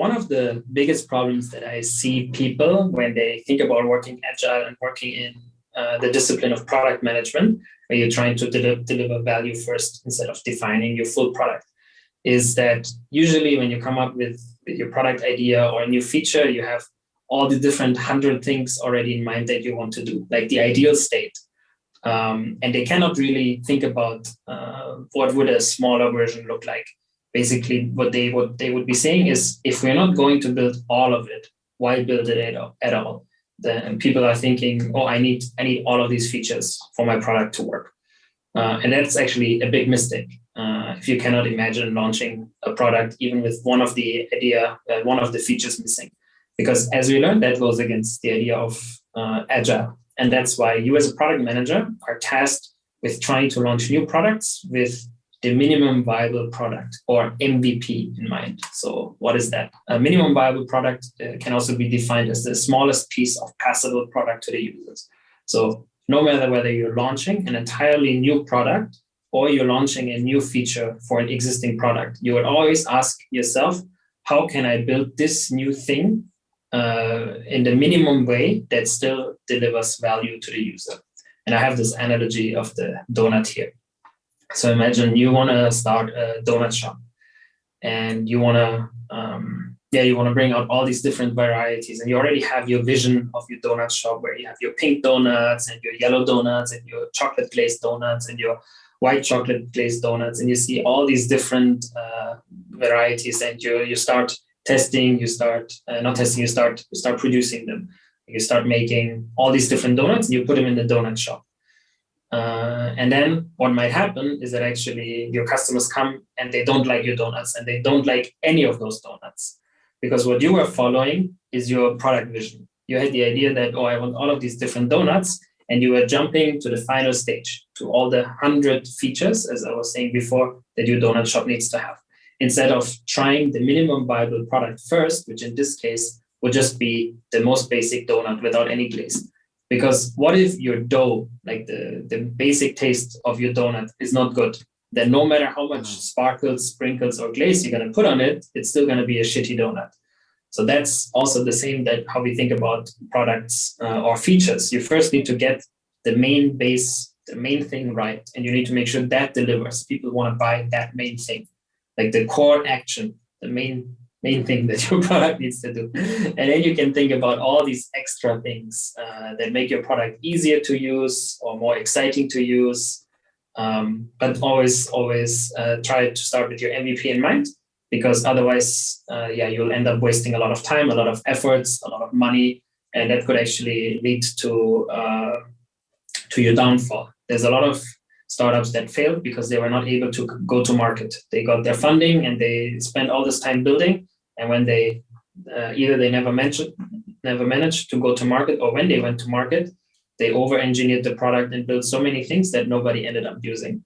one of the biggest problems that I see people when they think about working agile and working in the discipline of product management, where you're trying to deliver value first instead of defining your full product, is that usually when you come up with your product idea or a new feature, you have all the different 100 things already in mind that you want to do, like the ideal state. And they cannot really think about what would a smaller version look like. Basically, what they would be saying is, if we're not going to build all of it, why build it at all? Then people are thinking, oh, I need all of these features for my product to work. And that's actually a big mistake. If you cannot imagine launching a product even with one of the features missing, because as we learned, that goes against the idea of agile. And that's why you as a product manager are tasked with trying to launch new products with the minimum viable product, or MVP, in mind. So what is that? A minimum viable product can also be defined as the smallest piece of passable product to the users. So no matter whether you're launching an entirely new product or you're launching a new feature for an existing product, you would always ask yourself, how can I build this new thing in the minimum way that still delivers value to the user? And I have this analogy of the donut here. So imagine you want to start a donut shop, and you want to bring out all these different varieties, and you already have your vision of your donut shop, where you have your pink donuts and your yellow donuts and your chocolate glazed donuts and your white chocolate glazed donuts, and you see all these different varieties, and you start testing, you start producing them. You start making all these different donuts and you put them in the donut shop. And then what might happen is that actually your customers come and they don't like your donuts, and they don't like any of those donuts, because what you were following is your product vision. You had the idea that, oh, I want all of these different donuts, and you were jumping to the final stage, to all the 100 features, as I was saying before, that your donut shop needs to have, instead of trying the minimum viable product first, which in this case would just be the most basic donut without any glaze. Because what if your dough, like the basic taste of your donut, is not good? Then no matter how much sparkles, sprinkles, or glaze you're going to put on it, it's still going to be a shitty donut. So that's also the same that how we think about products or features. You first need to get the main thing right, and you need to make sure that delivers. People want to buy that main thing, like the core action, the main thing that your product needs to do. And then you can think about all these extra things that make your product easier to use or more exciting to use. But always try to start with your MVP in mind, because otherwise, you'll end up wasting a lot of time, a lot of efforts, a lot of money, and that could actually lead to your downfall. There's a lot of startups that failed because they were not able to go to market. They got their funding and they spent all this time building, and when they either they never managed to go to market, or when they went to market, they over-engineered the product and built so many things that nobody ended up using.